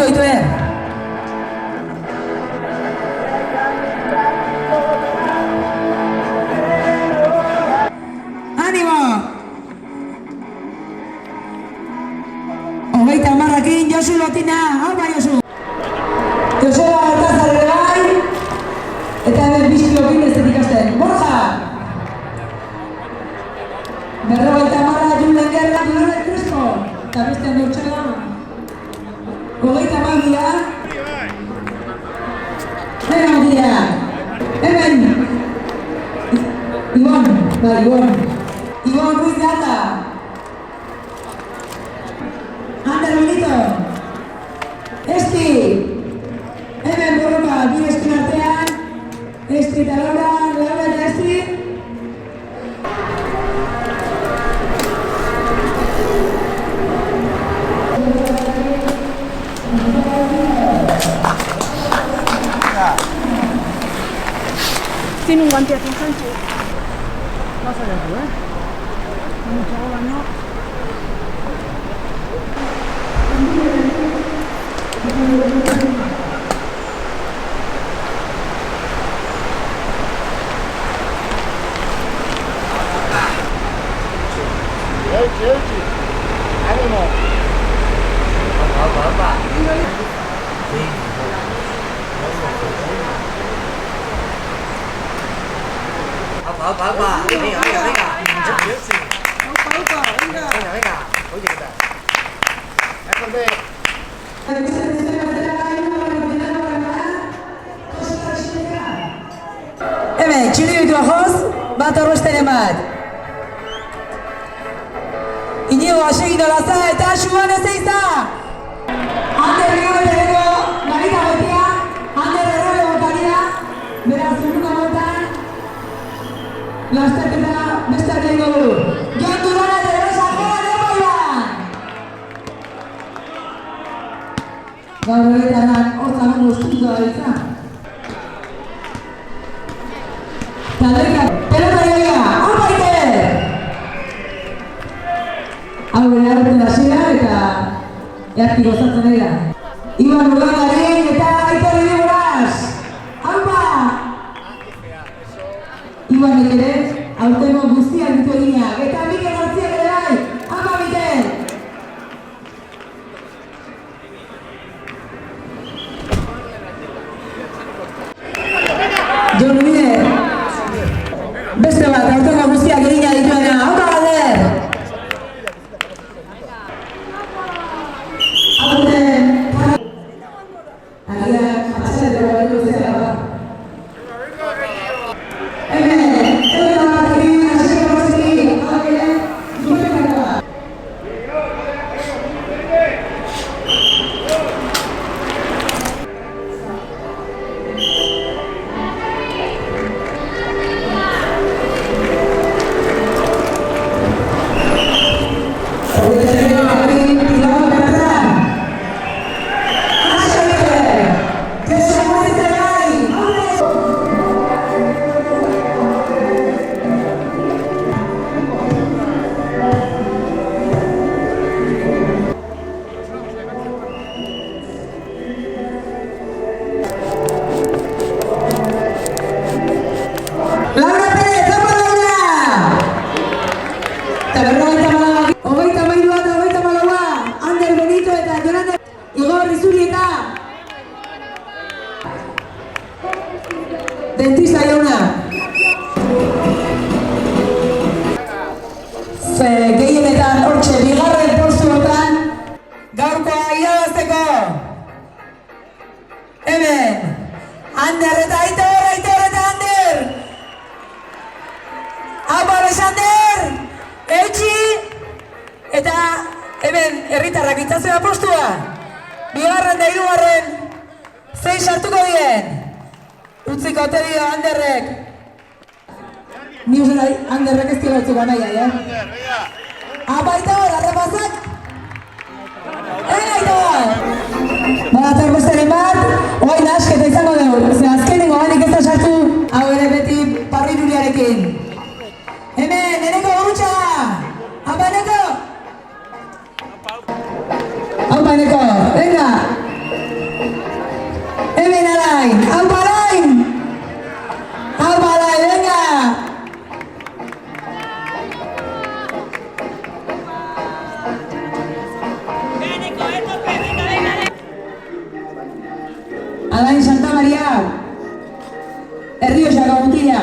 jarriko dituen. Animo! Hogeita hamarrakin, Josu Lotina, hau bai Josu! Joseba Hortazar ere bai, eta hemen bizkiokin ez dut ikasten. Borja! Berrogeita hamarra, Julen Gerra, Julen Crespo, eta bestean dortxela. Hogeita hamagia. Hemen! Ibon, bai, Ibon. Ibon Ruiz de Alda. Ander Benito. Esti. Hemen borroka, bi eskin artean. Esti eta Laura eta Esti. Tiene un guante aquí en Sánchez. Vas a verlo, Mucho baño. ánimo. Apa, venga. Venga. Oye, ¿qué tal? Esconde. Hemen, txuribitu ahoz, bat horrezten bat. Inigo asegin olaza eta suan ez eiza! Ander Rigoberteko, Marita Gotia, Ander Errole Bokaria, beraz urruka montan, lasterketa besteak egingo du. Jon Durana eta Erosa Joan Egoian! Gaur horretanak hortzak hongo eskutuko da izan. Taldeka, pelota joia, hor baiter! Hau bere harretan hasiera eta earki gozatzen dira. Iban Urdangarin eta Aitor Idigoraz! Haupa! Ibanek ere, aurtengo guztiak ditu eginak, eta Mikel Gartziak ere bai! Haupa, Mikel! Jon Ubide! Beste bat, aurtengo guztiak egina dituena, haupa Galder! Dentista jauna. Gehienetan hortxe, bigarren postuotan, gaurkoa irabazteko. Hemen, Ander eta Aitor eta Ander. Haupa Alexander, Eutxi, eta hemen herritarrak itzazioa postua. Bigarren da hirugarren, zein sartuko dien. Utziko ote dio Anderrek. Ni uste da Anderrek ez dira utzuko nahi, Apa Aitor, arrepazak? Aitor! Badator besteren bat, oain asketa izango dugu. Ze azkenengo banik ez da sartu, hau ere beti parriluriarekin. Hemen, Eneko Gurutxaga! Apa Eneko! Haupa Eneko, venga! Alain Santa Maria. Errioxako mutila.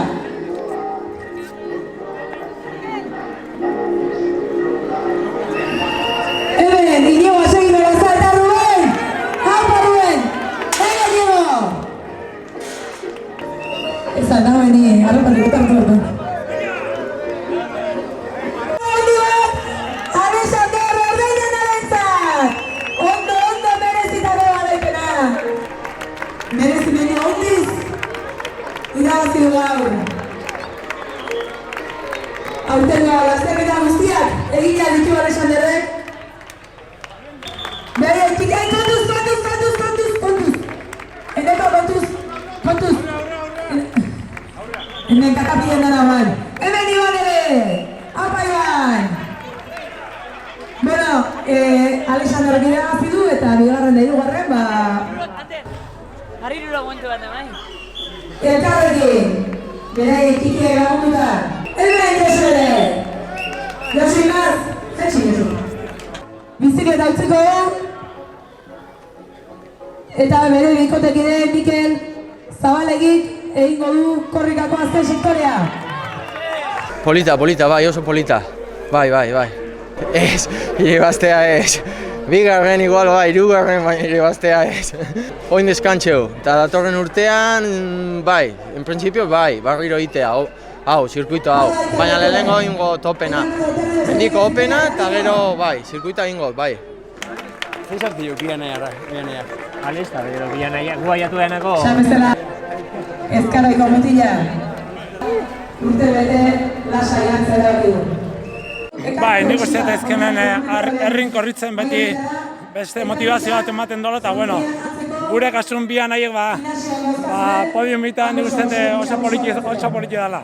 Hemen, Inigo Asegin Olaza eta Ruben! Haupa Ruben! Ega Inigo! Ez alda beni, arropa dikutartu dut. Ondo merezitako garaipena! Merezimeni ondiz! Irabazi du gaur. Aurtengo lasterketa guztiak egina ditu Alexanderrek. Bere, tikai kontuz! Eneko kontuz! Hemen kakapien dara ban. Hemen Iban ere! Apa Iban! Bueno, Alexanderrek irabazi du eta bigarren da hirugarren, Harrirura momentu bat da, bai? Elkarrekin, beraien tikiak lagunduta. Hemen Josu ere! Josu Imaz, zetsi Josu. Bizikleta utziko. Eta bere bikotekide Mikel Zabalegik egingo du korrikako azken sektorea. Polita, bai, oso polita. Bai. Ez, irabaztea ez. Bigarren igual bai, hirugarren baina irabaztea ez. Oin deskantxeu, eta datorren urtean, bai, en principio bai, barriro itea, hau, zirkuito hau. Baina lehenengo ingo topena. Mendiko opena eta gero bai, zirkuito ingo, bai. Zeisak dio bianaiak. Alesta, gero bianaiak, guaiatu denako. Xamezela, ezkaraiko mutila. Urte bete lasaian zera du. Nik uste eta ezkenen herrin korritzen beti beste motivazio bat ematen dolo eta bueno, gure kasun bian nahiek podium bitan nik uste oso poliki dela.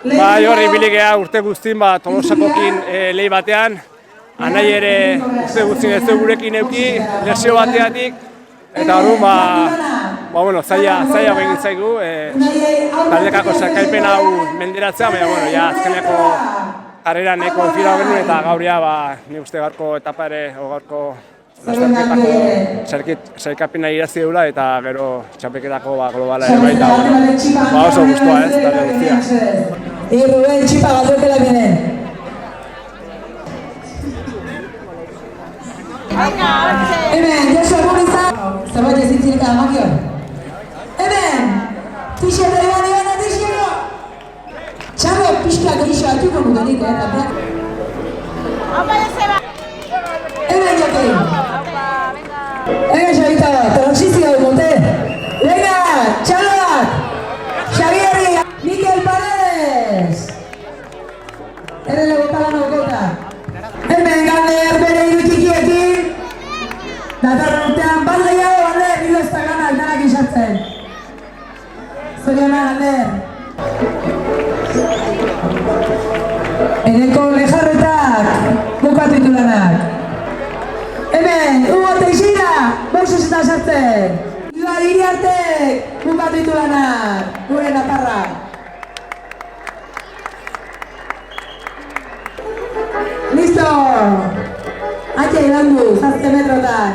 Horri biligea urte guztin Tolosakokin lehi batean, anai ere urte guztin ez du gurekin euki, lesio bateatik, eta orduan zaila begin zaigu, taldekako sailkapen hau menderatzea, baina azkeneko karrera neko fila genuen eta gauria nik uste gaurko etapa ere, gaurko lasterketako sailkapena irazi dula eta gero txapelketako globala ere baita oso guztua ez, talde guztia. Ruben txipa galdokela bienen. Hemen, Josu Aguriza, zerbait ezintzirik adamakion. Hemen, tixeta Iban tixero! Txabo, pixka geriso atuko muganik, eta beak. Hemen jokin! Hemen Xabita, transizio monte! Venga, txaloak! Xabierri, Mikel Paredes! Errele botalan auketa. Hemen Gander bere irutikiekin. Datorren urtean, bat gehiago Gander, hilo ez da ganak danak izartzen. Zoriona Gander. Eneko lejarretak bukatu ditu lanak. Hemen, Hugo Teixeira, boxuz eta sartzen. Ibar Iriartek bukatu ditu lanak, gure natarra. Listo! Atxe ilandu, 7 metrotan.